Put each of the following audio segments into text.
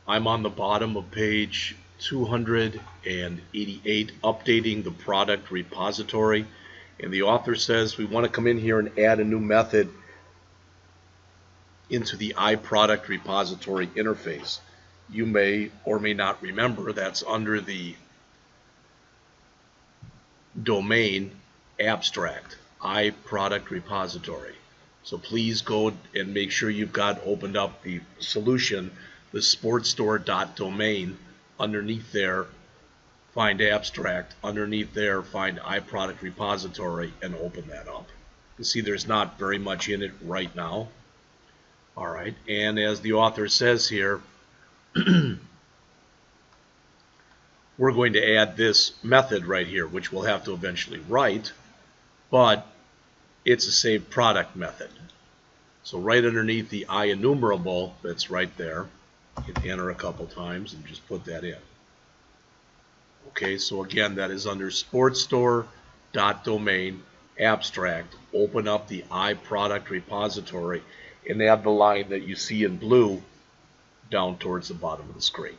I'm on the bottom of page 288, updating the product repository. And the author says we want to come in here and add a new method into the iProduct repository interface. You may or may not remember that's under the domain abstract, iProduct repository. So please go and make sure you've got opened up the solution, the sportstore.domain. Underneath there, find abstract. Underneath there, find iProduct repository and open that up. You see there's not very much in it right now. All right, and as the author says here, we're going to add this method right here, which we'll have to eventually write, but it's a saved product method. So right underneath the IEnumerable, that's right there, you can enter a couple times and just put that in. Okay, so again, that is under sportstore.domain abstract. Open up the iProduct repository and add the line that you see in blue down towards the bottom of the screen.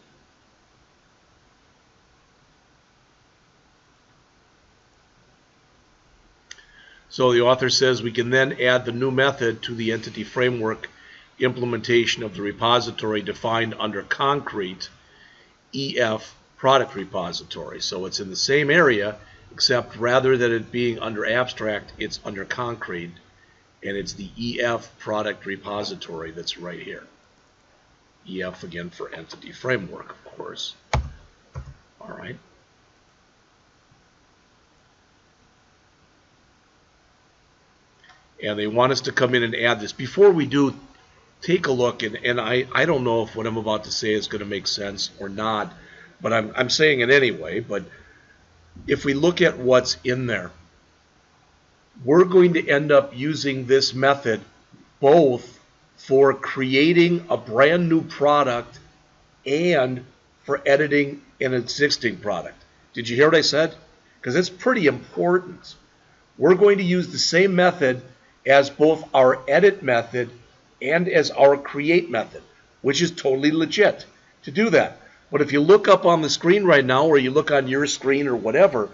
So the author says we can then add the new method to the entity framework implementation of the repository defined under concrete EF product repository. So it's in the same area, except rather than it being under abstract, it's under concrete, and it's the EF product repository that's right here. EF again for entity framework, of course. All right. And they want us to come in and add this. Before we do, take a look, and I don't know if what I'm about to say is going to make sense or not, but I'm saying it anyway. But if we look at what's in there, we're going to end up using this method both for creating a brand new product and for editing an existing product. Did you hear what I said? Because it's pretty important. We're going to use the same method as both our edit method and as our create method, which is totally legit to do that. But if you look up on the screen right now, or you look on your screen or whatever,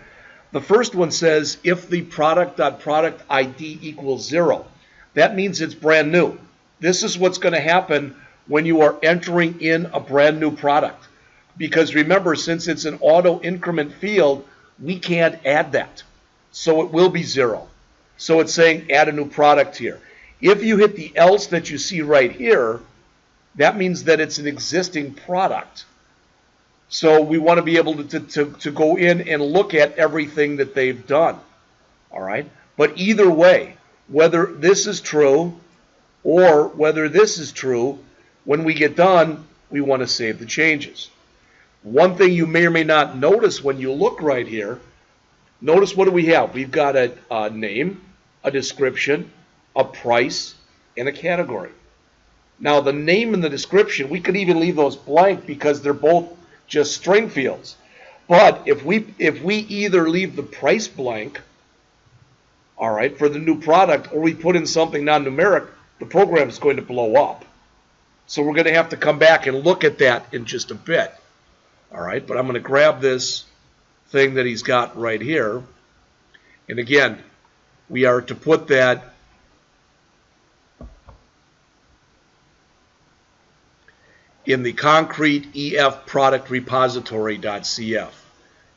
the first one says if the product.product ID equals 0. That means it's brand new. This is what's going to happen when you are entering in a brand new product. Because remember, since it's an auto increment field, we can't add that. So it will be 0. So it's saying add a new product here. If you hit the else that you see right here, that means that it's an existing product. So we want to be able to go in and look at everything that they've done. All right? But either way, whether this is true or whether this is true, when we get done, we want to save the changes. One thing you may or may not notice when you look right here, notice what do we have? We've got a name, a description, a price, and a category. Now the name and the description, we could even leave those blank because they're both just string fields. But if we either leave the price blank, all right, for the new product, or we put in something non-numeric, the program is going to blow up. So we're going to have to come back and look at that in just a bit. All right, but I'm going to grab this thing that he's got right here. And again, we are to put that in the concrete EF product repository.cf.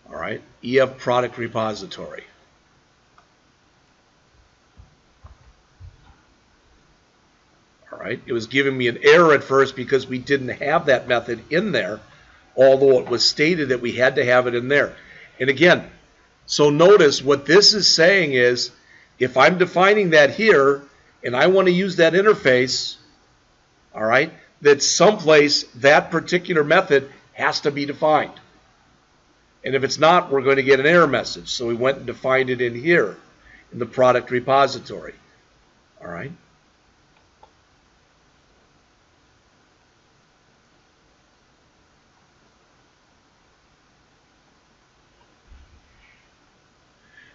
All right, EF product repository. All right, it was giving me an error at first because we didn't have that method in there, although it was stated that we had to have it in there. And again, so notice what this is saying is if I'm defining that here and I want to use that interface, all right, that someplace that particular method has to be defined. And if it's not, we're going to get an error message. So we went and defined it in here in the product repository. All right.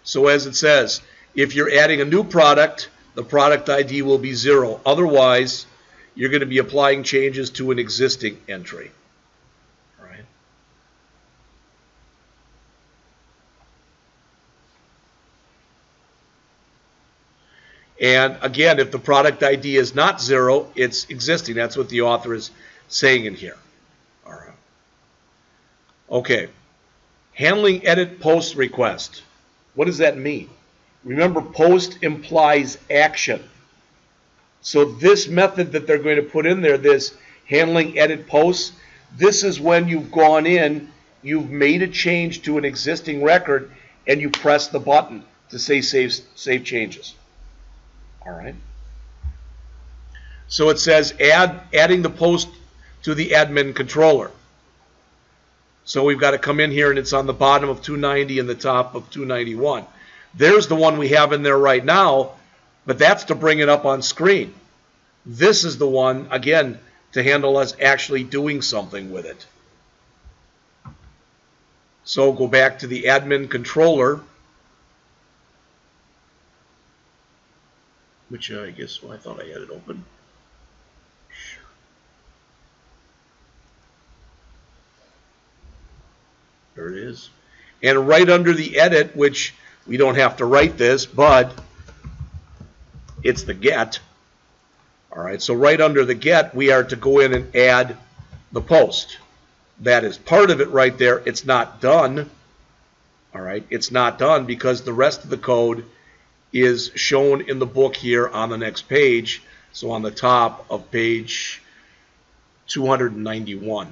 So as it says, if you're adding a new product, the product ID will be 0. Otherwise, you're going to be applying changes to an existing entry. All right. And again, if the product ID is not 0, it's existing. That's what the author is saying in here. All right. Okay. Handling edit post request. What does that mean? Remember, post implies action. So this method that they're going to put in there, this handling edit posts, this is when you've gone in, you've made a change to an existing record, and you press the button to say save changes. All right. So it says adding the post to the admin controller. So we've got to come in here, and it's on the bottom of 290 and the top of 291. There's the one we have in there right now, but that's to bring it up on screen. This is the one, again, to handle us actually doing something with it. So go back to the admin controller, which I guess, well, I thought I had it open. There it is. And right under the edit, which we don't have to write this, but it's the get. All right, so right under the get, we are to go in and add the post. That is part of it right there. It's not done. All right, it's not done because the rest of the code is shown in the book here on the next page. So on the top of page 291.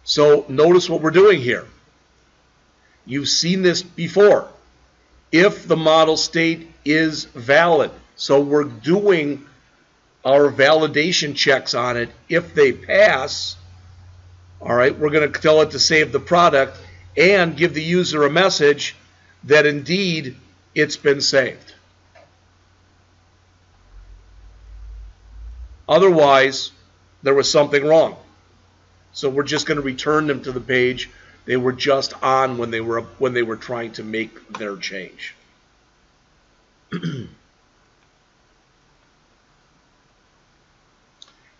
So notice what we're doing here. You've seen this before. If the model state is valid, so we're doing our validation checks on it. If they pass, all right, we're going to tell it to save the product and give the user a message that indeed it's been saved. Otherwise, there was something wrong. So we're just going to return them to the page they were just on when they were trying to make their change.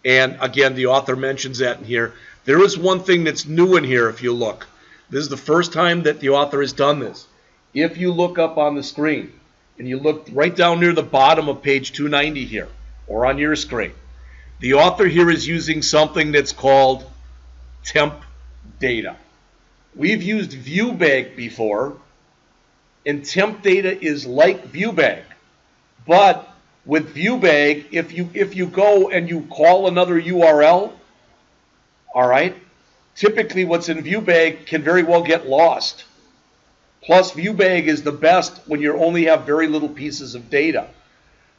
And again, the author mentions that in here. There is one thing that's new in here if you look. This is the first time that the author has done this. If you look up on the screen and you look right down near the bottom of page 290 here, or on your screen, the author here is using something that's called Temp Data. We've used ViewBag before, and Temp Data is like ViewBag. But with ViewBag, if you go and you call another URL, all right, typically what's in ViewBag can very well get lost. Plus, ViewBag is the best when you only have very little pieces of data.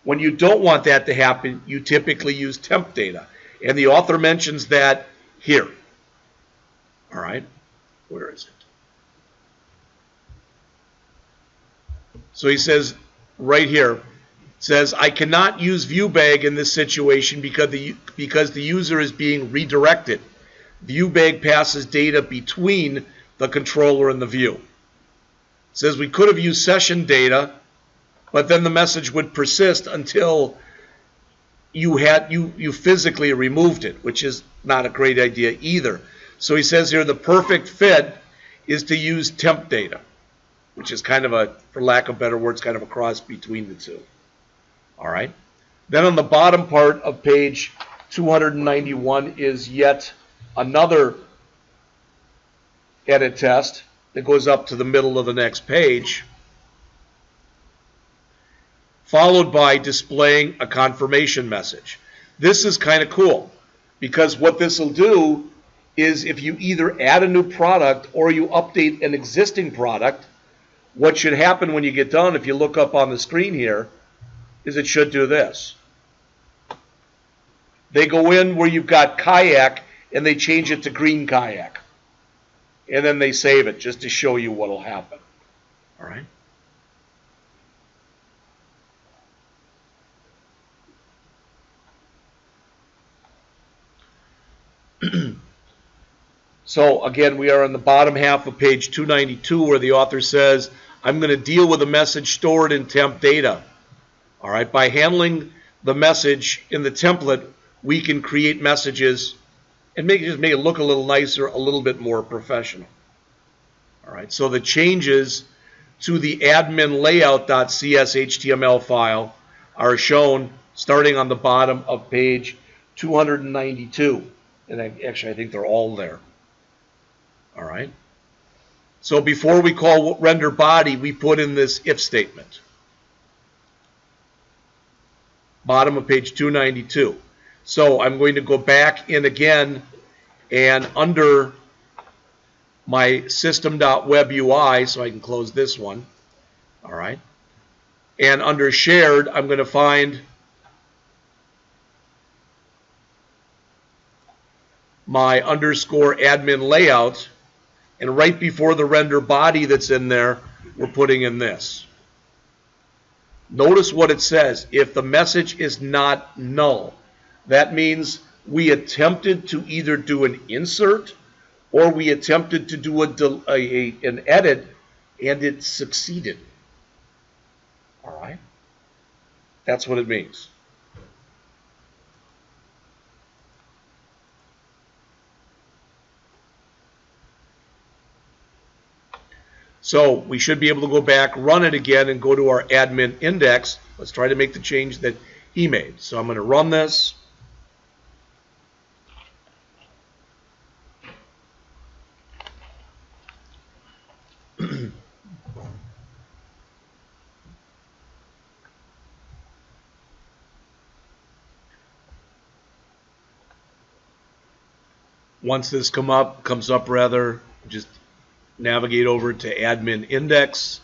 When you don't want that to happen, you typically use Temp Data. And the author mentions that here. All right, where is it? So he says right here, it says, I cannot use ViewBag in this situation because the user is being redirected. ViewBag passes data between the controller and the view. It says we could have used session data, but then the message would persist until you physically removed it, which is not a great idea either. So he says here the perfect fit is to use Temp Data, which is kind of a, for lack of better words, kind of a cross between the two. All right. Then on the bottom part of page 291 is yet another edit test that goes up to the middle of the next page, followed by displaying a confirmation message. This is kind of cool because what this will do is if you either add a new product or you update an existing product, what should happen when you get done, if you look up on the screen here, is it should do this. They go in where you've got kayak and they change it to green kayak. And then they save it just to show you what will happen. All right. So again, we are on the bottom half of page 292 where the author says, I'm going to deal with a message stored in temp data. All right, by handling the message in the template, we can create messages and just make it look a little nicer, a little bit more professional. All right, so the changes to the admin layout.cs HTML file are shown starting on the bottom of page 292. And actually, I think they're all there. All right. So before we call render body, we put in this if statement. Bottom of page 292. So I'm going to go back in again, and under my system.web UI, so I can close this one. All right. And under shared, I'm going to find my underscore admin layout, and right before the render body that's in there, we're putting in this. Notice what it says. If the message is not null, that means we attempted to either do an insert or we attempted to do an edit and it succeeded. All right? That's what it means. So we should be able to go back, run it again, and go to our admin index. Let's try to make the change that he made. So I'm going to run this. Once this comes up, just navigate over to admin index.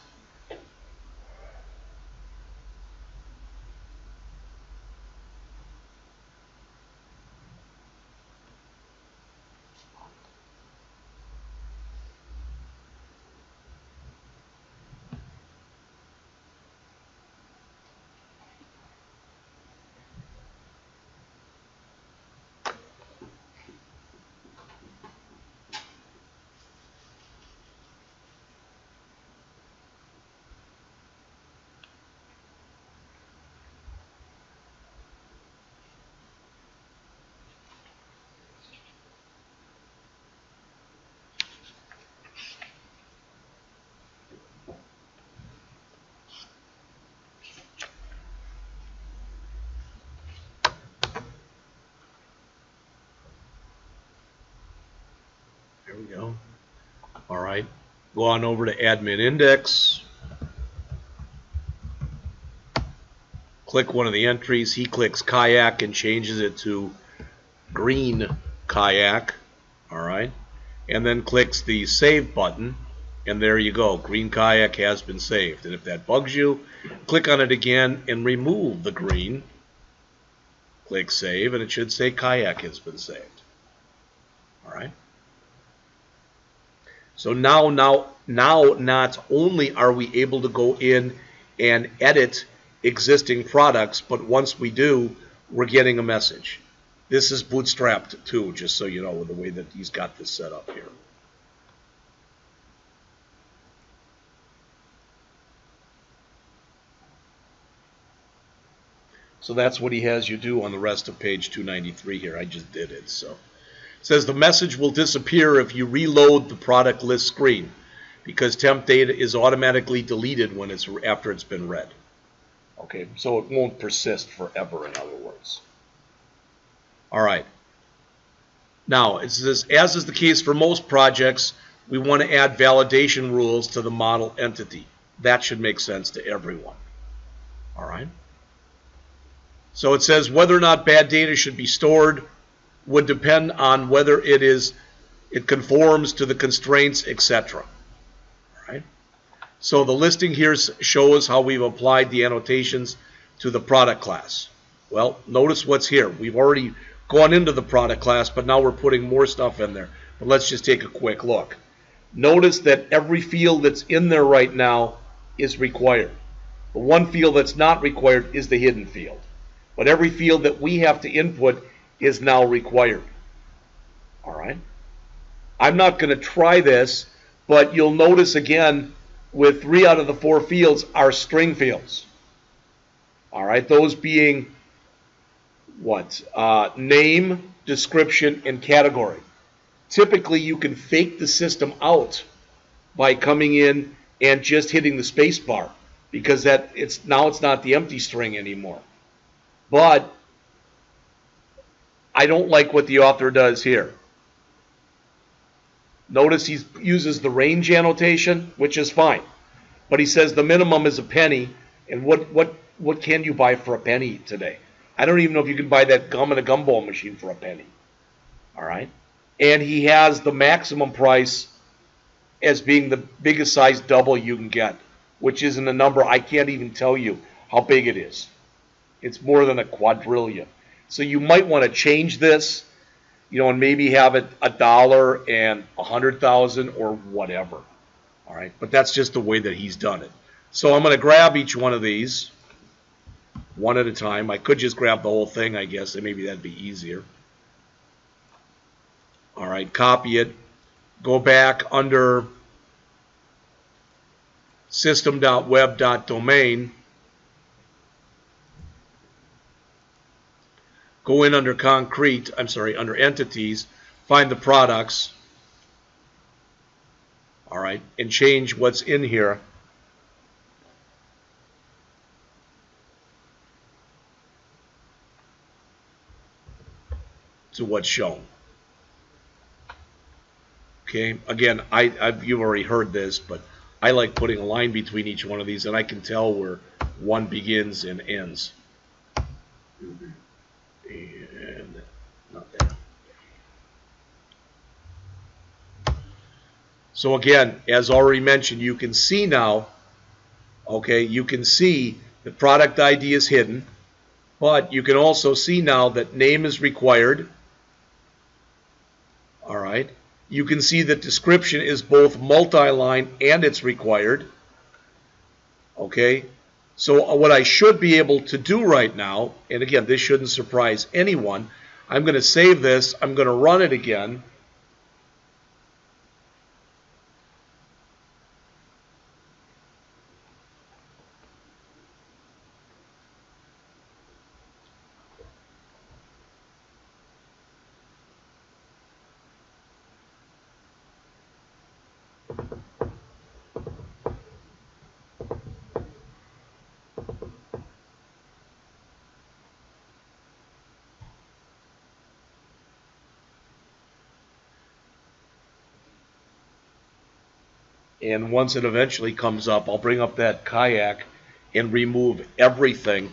There we go. All right. Go on over to admin index. Click one of the entries. He clicks kayak and changes it to green kayak. All right. And then clicks the save button. And there you go. Green kayak has been saved. And if that bugs you, click on it again and remove the green. Click save and it should say kayak has been saved. All right. So now not only are we able to go in and edit existing products, but once we do, we're getting a message. This is bootstrapped too, just so you know, with the way that he's got this set up here. So that's what he has you do on the rest of page 293 here. I just did it. So it says the message will disappear if you reload the product list screen because temp data is automatically deleted when after it's been read. Okay, so it won't persist forever, in other words. All right. Now, it says, as is the case for most projects, we want to add validation rules to the model entity. That should make sense to everyone. All right. So it says whether or not bad data should be stored would depend on whether it conforms to the constraints, etc. All right. So the listing here shows how we've applied the annotations to the product class. Well, notice what's here. We've already gone into the product class, but now we're putting more stuff in there. But let's just take a quick look. Notice that every field that's in there right now is required. The one field that's not required is the hidden field. But every field that we have to input is now required. All right. I'm not going to try this, but you'll notice again with 3 out of the 4 fields are string fields. All right, those being what? Name, description, and category. Typically, you can fake the system out by coming in and just hitting the space bar, because now it's not the empty string anymore. But I don't like what the author does here. Notice he uses the range annotation, which is fine. But he says the minimum is a penny, and what can you buy for a penny today? I don't even know if you can buy that gum in a gumball machine for a penny. All right? And he has the maximum price as being the biggest size double you can get, which isn't a number. I can't even tell you how big it is. It's more than a quadrillion. So you might want to change this, and maybe have it $1 and 100,000 or whatever. All right, but that's just the way that he's done it. So I'm going to grab each one of these one at a time. I could just grab the whole thing, I guess, and maybe that'd be easier. All right, copy it. Go back under system.web.domain. Go in under under entities, find the products. All right, and change what's in here to what's shown. Okay, again, you've already heard this, but I like putting a line between each one of these, and I can tell where one begins and ends. And not there. So again, as already mentioned, you can see now, okay, you can see the product ID is hidden, but you can also see now that name is required. All right. You can see that description is both multi-line and it's required. Okay. So what I should be able to do right now, and again, this shouldn't surprise anyone, I'm going to save this. I'm going to run it again. And once it eventually comes up, I'll bring up that kayak and remove everything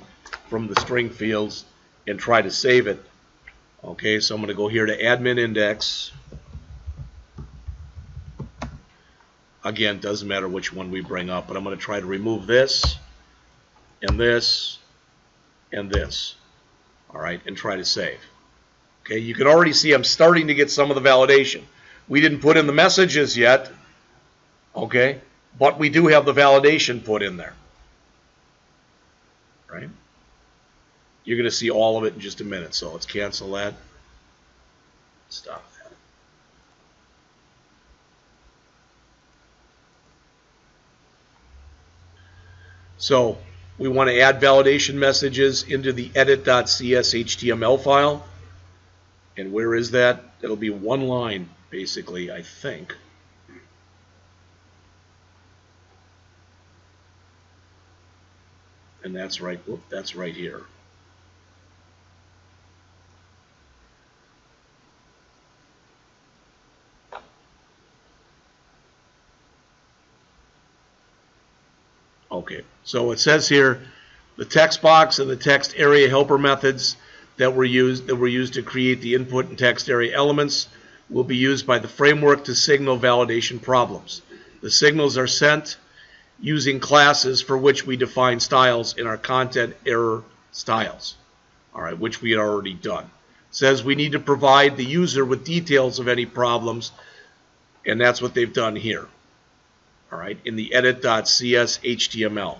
from the string fields and try to save it. Okay, so I'm going to go here to admin index. Again, doesn't matter which one we bring up, but I'm going to try to remove this and this and this. All right, and try to save. Okay, you can already see I'm starting to get some of the validation. We didn't put in the messages yet. Okay, but we do have the validation put in there. Right? You're going to see all of it in just a minute, so let's cancel that. Stop that. So we want to add validation messages into the edit.cs HTML file. And where is that? It'll be one line, basically, I think. And that's right. Whoop, that's right here. Okay, so it says here the text box and the text area helper methods that were used to create the input and text area elements will be used by the framework to signal validation problems. The signals are sent using classes for which we define styles in our content error styles, all right, which we had already done. It says we need to provide the user with details of any problems, and that's what they've done here, all right, in the edit.cs HTML.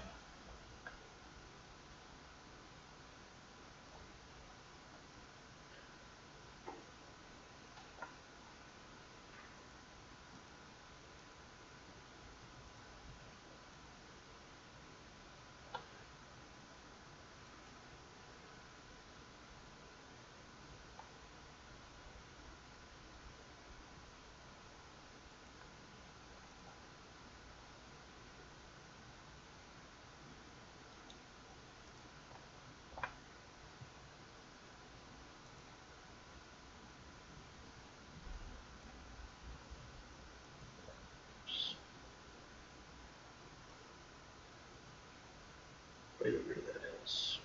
right under that S.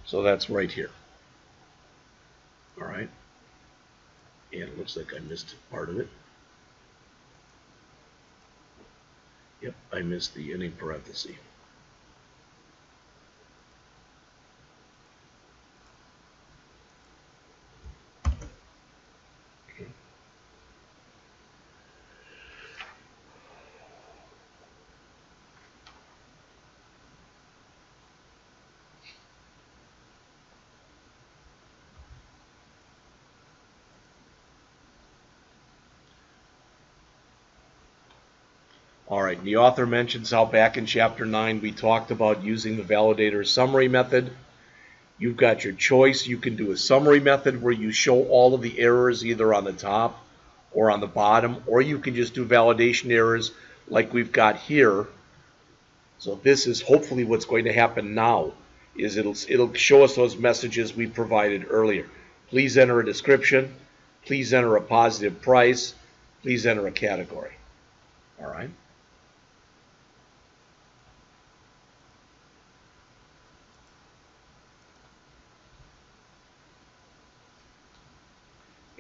So that's right here. All right. And it looks like I missed part of it. Yep, I missed the ending parenthesis. Okay. All right, the author mentions how back in Chapter 9 we talked about using the validator summary method. You've got your choice. You can do a summary method where you show all of the errors either on the top or on the bottom, or you can just do validation errors like we've got here. So this is hopefully what's going to happen now, is it'll show us those messages we provided earlier. Please enter a description. Please enter a positive price. Please enter a category. All right.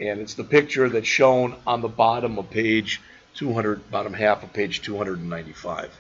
And it's the picture that's shown on the bottom of page 200, bottom half of page 295.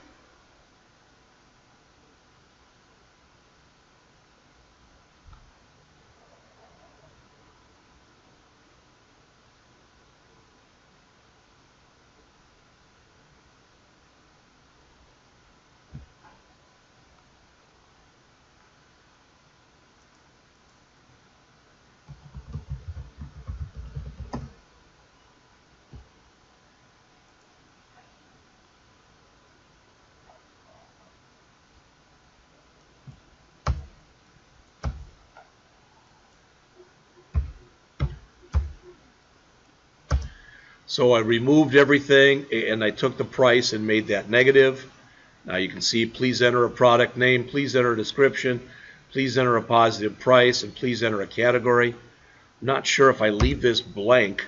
So I removed everything and I took the price and made that negative. Now you can see, please enter a product name, please enter a description, please enter a positive price, and please enter a category. I'm not sure if I leave this blank.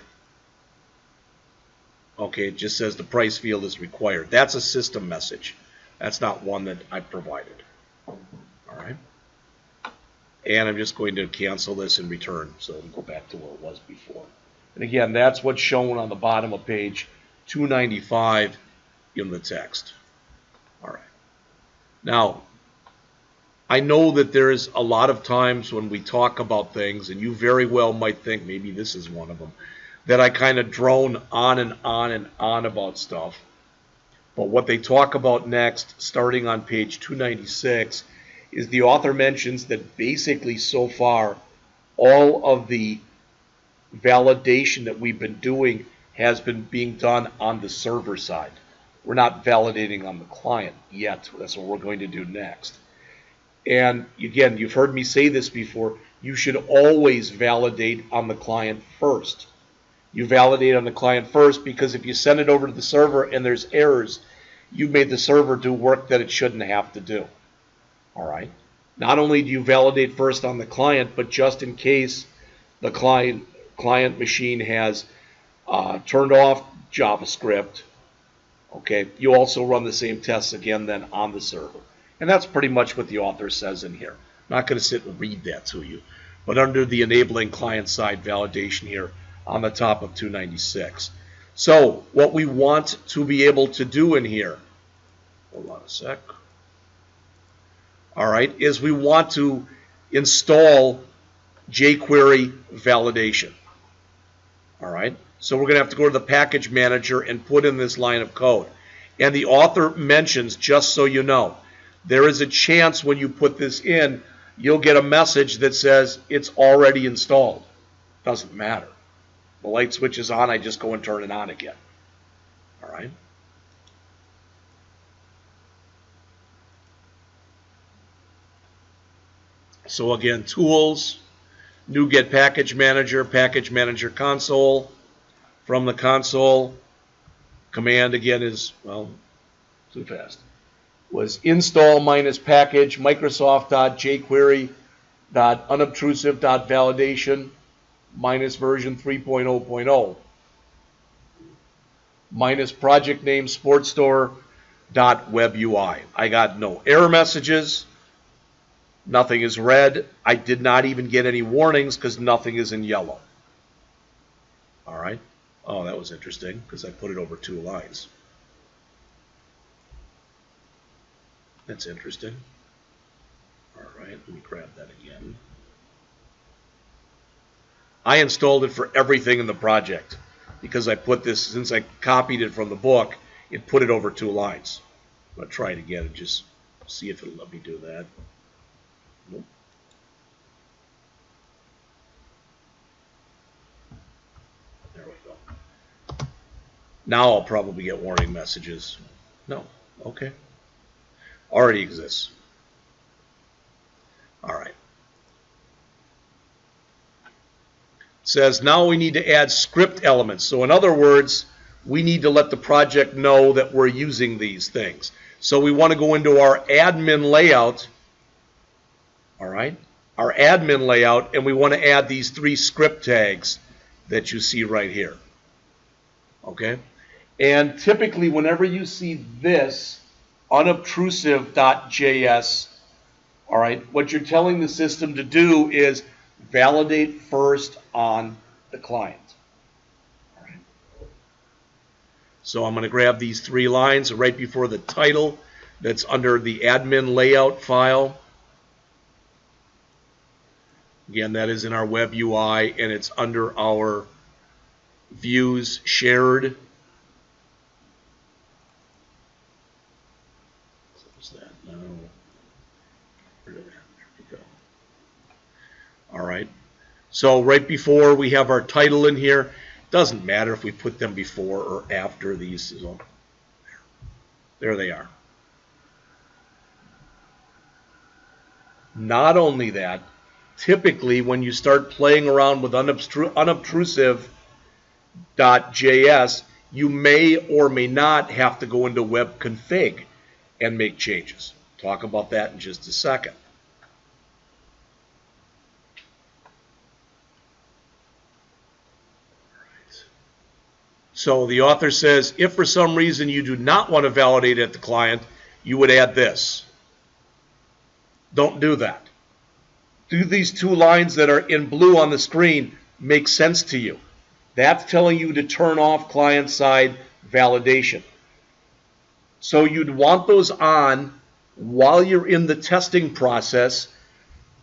Okay, it just says the price field is required. That's a system message. That's not one that I provided. All right. And I'm just going to cancel this and return, so it'll go back to where it was before. And again, that's what's shown on the bottom of page 295 in the text. All right. Now, I know that there's a lot of times when we talk about things, and you very well might think, maybe this is one of them, that I kind of drone on and on and on about stuff. But what they talk about next, starting on page 296, is the author mentions that basically so far all of the validation that we've been doing has been being done on the server side. We're not validating on the client yet. That's what we're going to do next. And again, you've heard me say this before, you should always validate on the client first. You validate on the client first because if you send it over to the server and there's errors, you've made the server do work that it shouldn't have to do. All right. Not only do you validate first on the client, but just in case the client machine has turned off JavaScript, okay, you also run the same tests again then on the server. And that's pretty much what the author says in here. I'm not going to sit and read that to you. But under the enabling client-side validation here on the top of 296. So what we want to be able to do in here, hold on a sec. All right, is we want to install jQuery validation. All right, so we're going to have to go to the package manager and put in this line of code. And the author mentions, just so you know, there is a chance when you put this in, you'll get a message that says it's already installed. Doesn't matter. The light switch is on, I just go and turn it on again. All right. So again, tools, NuGet package manager console. From the console, command again is, well, too fast. Was install minus package Microsoft.jQuery.unobtrusive.validation minus version 3.0.0 minus project name sports store web UI. I got no error messages. Nothing is red. I did not even get any warnings because nothing is in yellow. All right. Oh, that was interesting because I put it over 2 lines. That's interesting. All right, let me grab that again. I installed it for everything in the project because I put this, since I copied it from the book, it put it over 2 lines. I'm going to try it again and just see if it'll let me do that. Nope. There we go. Now I'll probably get warning messages. No. Okay. Already exists. All right. It says now we need to add script elements. So in other words, we need to let the project know that we're using these things. So we want to go into our admin layout. All right. Our admin layout, and we want to add these 3 script tags that you see right here. Okay. And typically whenever you see this unobtrusive.js, all right, what you're telling the system to do is validate first on the client. All right. So I'm going to grab these 3 lines right before the title that's under the admin layout file. Again, that is in our web UI, and it's under our views shared. What's that? No. There we go. All right. So right before we have our title in here. Doesn't matter if we put them before or after these. There they are. Not only that, typically when you start playing around with unobtrusive.js, you may or may not have to go into web config and make changes. Talk about that in just a second. So the author says, if for some reason you do not want to validate at the client, you would add this. Don't do that. Do these 2 lines that are in blue on the screen make sense to you? That's telling you to turn off client-side validation. So you'd want those on while you're in the testing process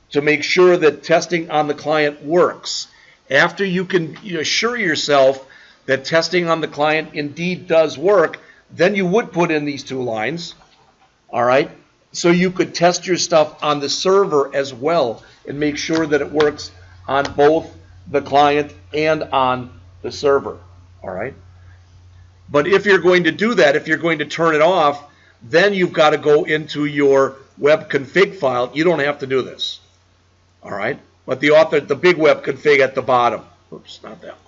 to make sure that testing on the client works. After you can assure yourself that testing on the client indeed does work, then you would put in these 2 lines, all right? So you could test your stuff on the server as well and make sure that it works on both the client and on the server, all right? But if you're going to do that, if you're going to turn it off, then you've got to go into your web config file. You don't have to do this, all right? But the author, the big web config at the bottom. Oops, not that one.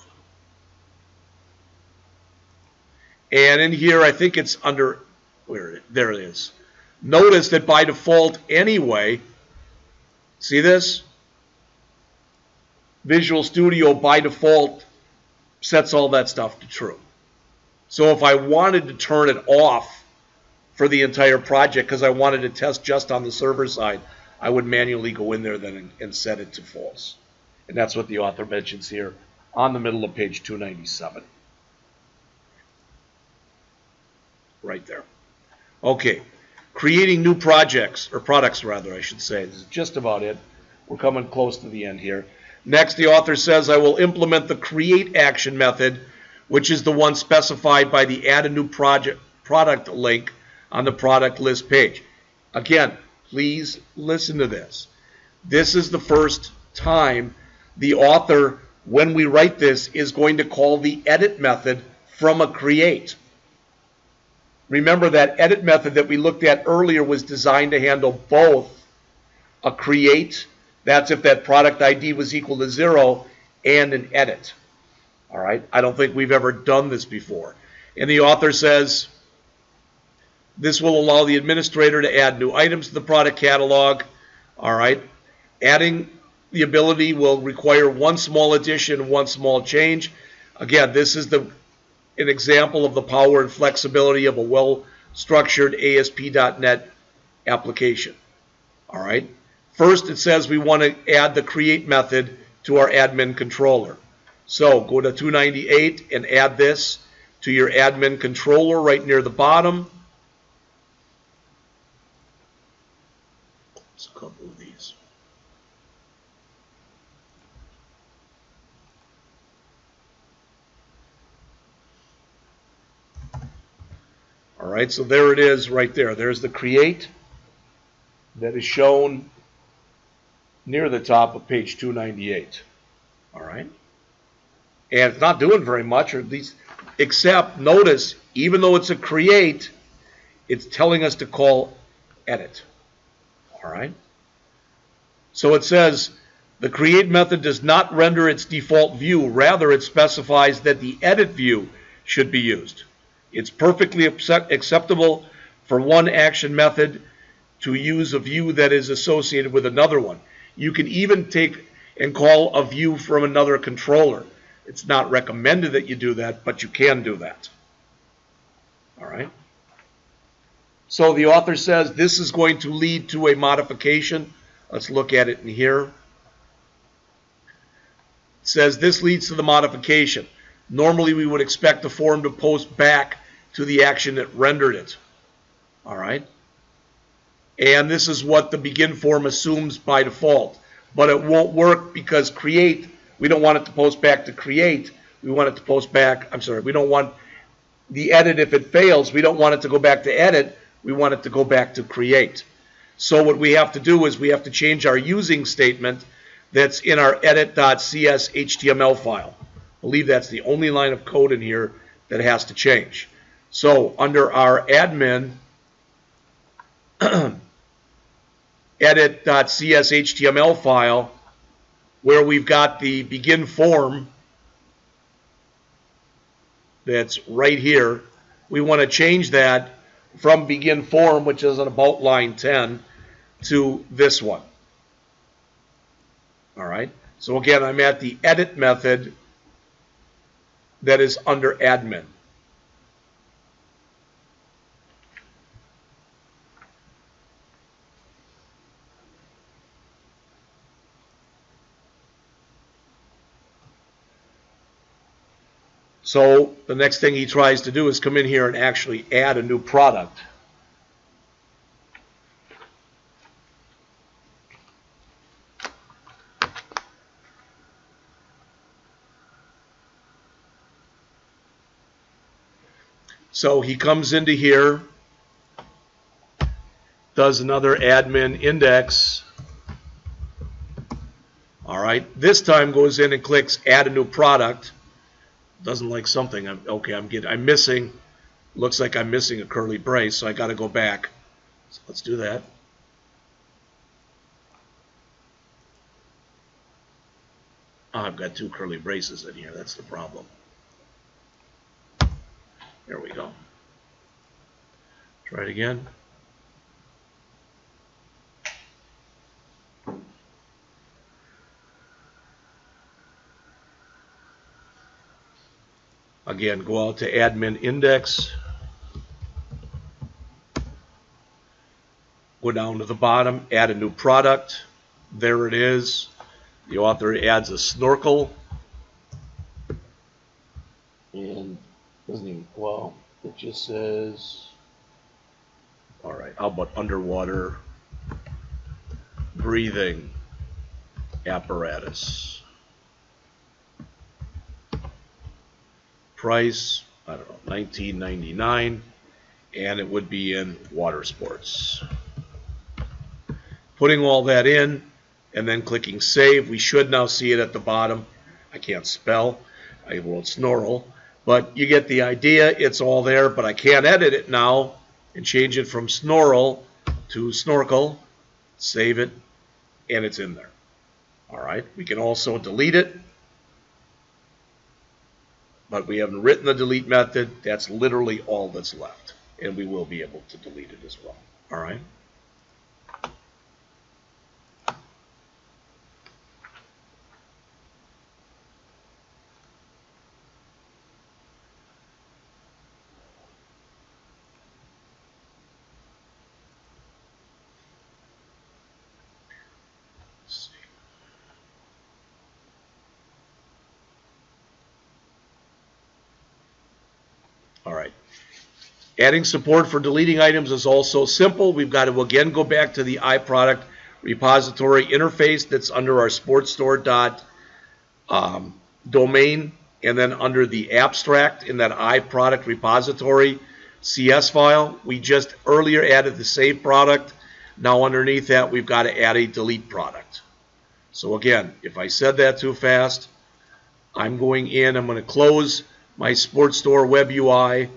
And in here, I think it's under, there it is. Notice that by default anyway, see this? Visual Studio by default sets all that stuff to true. So if I wanted to turn it off for the entire project because I wanted to test just on the server side, I would manually go in there then and set it to false. And that's what the author mentions here on the middle of page 297. Right there. Okay, creating new projects, or products rather, I should say. This is just about it. We're coming close to the end here. Next, the author says, I will implement the create action method, which is the one specified by the add a new product link on the product list page. Again, please listen to this. This is the first time the author, when we write this, is going to call the edit method from a create. Remember that edit method that we looked at earlier was designed to handle both a create, that's if that product ID was equal to 0, and an edit. All right, I don't think we've ever done this before. And the author says, this will allow the administrator to add new items to the product catalog. All right, adding the ability will require 1 small addition, 1 small change. Again, this is an example of the power and flexibility of a structured ASP.NET application. All right. First, it says we want to add the create method to our admin controller. So go to 298 and add this to your admin controller right near the bottom. There's a couple of these. All right, so there it is right there. There's the create that is shown near the top of page 298. All right. And it's not doing very much, or at least, except notice, even though it's a create, it's telling us to call edit. All right. So it says the create method does not render its default view. Rather, it specifies that the edit view should be used. It's perfectly acceptable for one action method to use a view that is associated with another one. You can even take and call a view from another controller. It's not recommended that you do that, but you can do that. All right. So the author says this is going to lead to a modification. Let's look at it in here. It says this leads to the modification. Normally we would expect the form to post back to the action that rendered it. All right. And this is what the begin form assumes by default. But it won't work because create, we don't want it to post back to create. We want it to post back, we don't want the edit if it fails. We don't want it to go back to edit. We want it to go back to create. So what we have to do is we have to change our using statement that's in our edit.cs HTML file. I believe that's the only line of code in here that has to change. So under our admin edit.cs HTML file, where we've got the begin form that's right here, we want to change that from begin form, which is at about line 10, to this one. All right. So again, I'm at the edit method that is under admin. So the next thing he tries to do is come in here and actually add a new product. So he comes into here, does another admin index. All right, this time goes in and clicks add a new product. Doesn't like something. I'm missing. Looks like I'm missing a curly brace, so I got to go back. So let's do that. Oh, I've got two curly braces in here. That's the problem. There we go. Try it again. Again, go out to admin index. Go down to the bottom, add a new product. There it is. The author adds a snorkel. And doesn't even, well, it just says, all right, how about underwater breathing apparatus? Price, I don't know, $19.99, and it would be in water sports. Putting all that in and then clicking save, we should now see it at the bottom. I can't spell, I won't snorkel, but you get the idea. It's all there, but I can't edit it now and change it from snorkel to snorkel. Save it, and it's in there. All right, we can also delete it, but we haven't written the delete method. That's literally all that's left, and we will be able to delete it as well. All right. All right. Adding support for deleting items is also simple. We've got to again go back to the iProduct repository interface that's under our sports store domain, and then under the abstract in that iProduct repository CS file, we just earlier added the save product. Now underneath that, we've got to add a delete product. So again, if I said that too fast, I'm going in, I'm going to close my sports store web UI,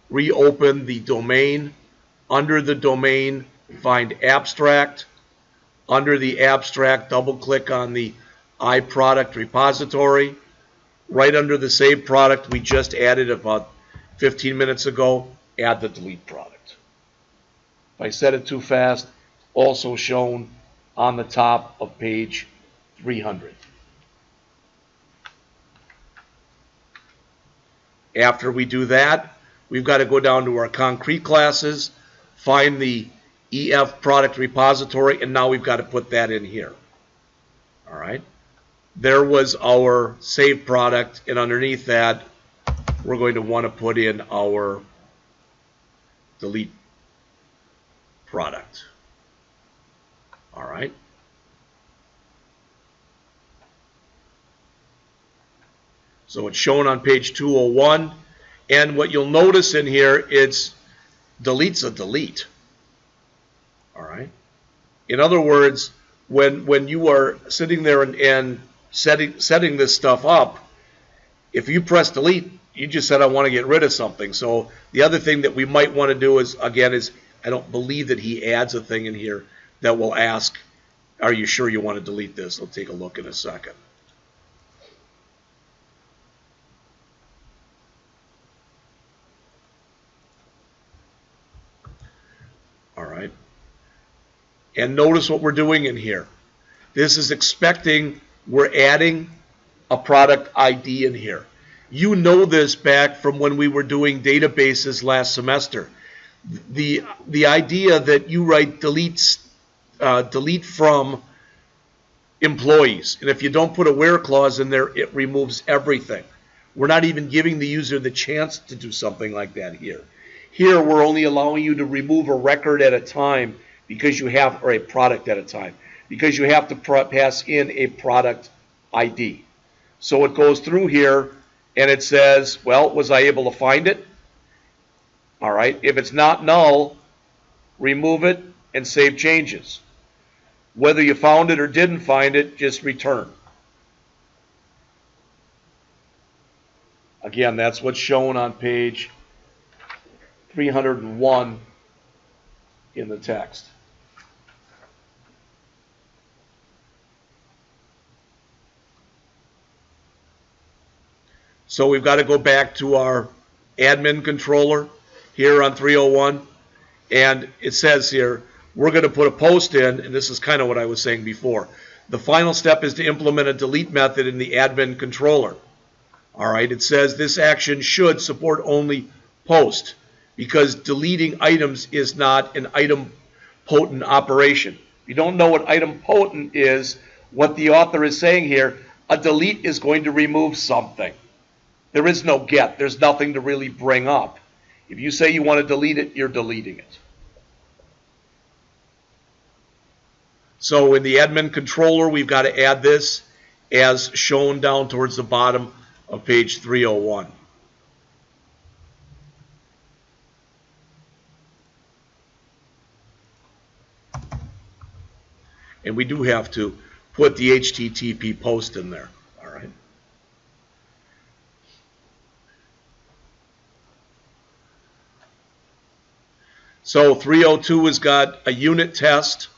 reopen the domain. Under the domain, find abstract. Under the abstract, double click on the iProduct repository. Right under the save product we just added about 15 minutes ago, add the delete product. If I said it too fast, also shown on the top of page 300. After we do that, we've got to go down to our concrete classes, find the EF product repository, and now we've got to put that in here. All right. There was our save product, and underneath that, we're going to want to put in our delete product. All right. So it's shown on page 201, and what you'll notice in here, it's delete's a delete. All right. In other words, when you are sitting there and setting this stuff up, if you press delete, you just said I want to get rid of something. So the other thing that we might want to do is, again, is I don't believe that he adds a thing in here that will ask, are you sure you want to delete this? I'll take a look in a second. All right. And notice what we're doing in here. This is expecting we're adding a product ID in here. You know this back from when we were doing databases last semester. The idea that you write delete from employees, and if you don't put a where clause in there, it removes everything. We're not even giving the user the chance to do something like that here. Here we're only allowing you to remove a record at a time because you have, or a product at a time, because you have to pass in a product ID. So it goes through here and it says, well, was I able to find it? All right. If it's not null, remove it and save changes. Whether you found it or didn't find it, just return. Again, that's what's shown on page 301 in the text. So we've got to go back to our admin controller here on 301, and it says here we're going to put a post in, and this is kind of what I was saying before. The final step is to implement a delete method in the admin controller. All right, it says this action should support only post because deleting items is not an item-potent operation. If you don't know what item-potent is, what the author is saying here, a delete is going to remove something. There is no get. There's nothing to really bring up. If you say you want to delete it, you're deleting it. So in the admin controller, we've got to add this as shown down towards the bottom of page 301. And we do have to put the HTTP post in there. All right. So 302 has got a unit test.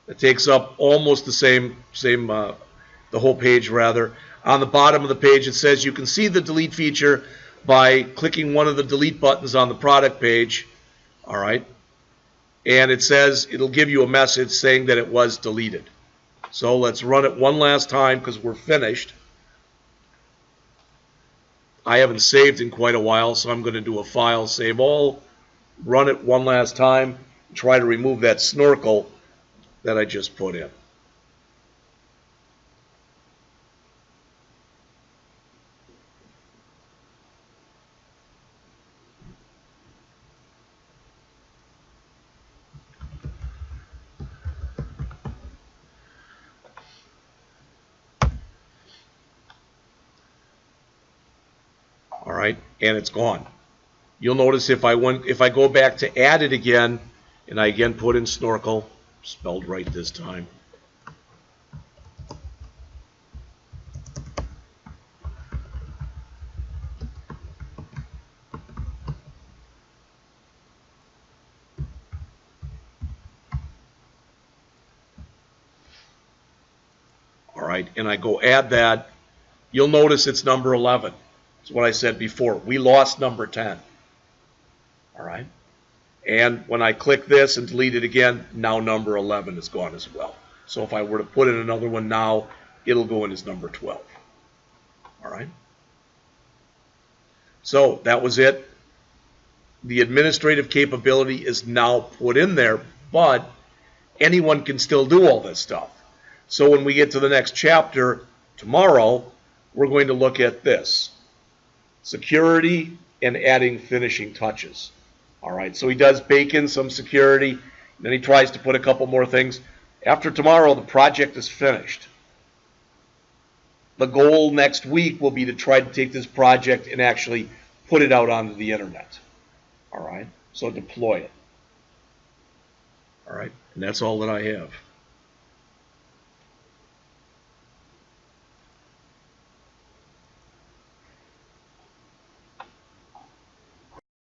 It takes up almost the the whole page rather. On the bottom of the page it says you can see the delete feature by clicking one of the delete buttons on the product page. All right. And it says it'll give you a message saying that it was deleted. So let's run it one last time because we're finished. I haven't saved in quite a while, so I'm going to do a file, save all, run it one last time, try to remove that snorkel that I just put in. right? And it's gone. You'll notice if I go back to add it again, and I again put in snorkel, spelled right this time. All right, and I go add that, you'll notice it's number 11. That's what I said before. We lost number 10. All right. And when I click this and delete it again, now number 11 is gone as well. So if I were to put in another one now, it'll go in as number 12. All right. So that was it. The administrative capability is now put in there, but anyone can still do all this stuff. So when we get to the next chapter tomorrow, we're going to look at this: security and adding finishing touches. All right, so he does bake in some security, then he tries to put a couple more things. After tomorrow, the project is finished. The goal next week will be to try to take this project and actually put it out onto the internet. All right, so deploy it. All right, and that's all that I have.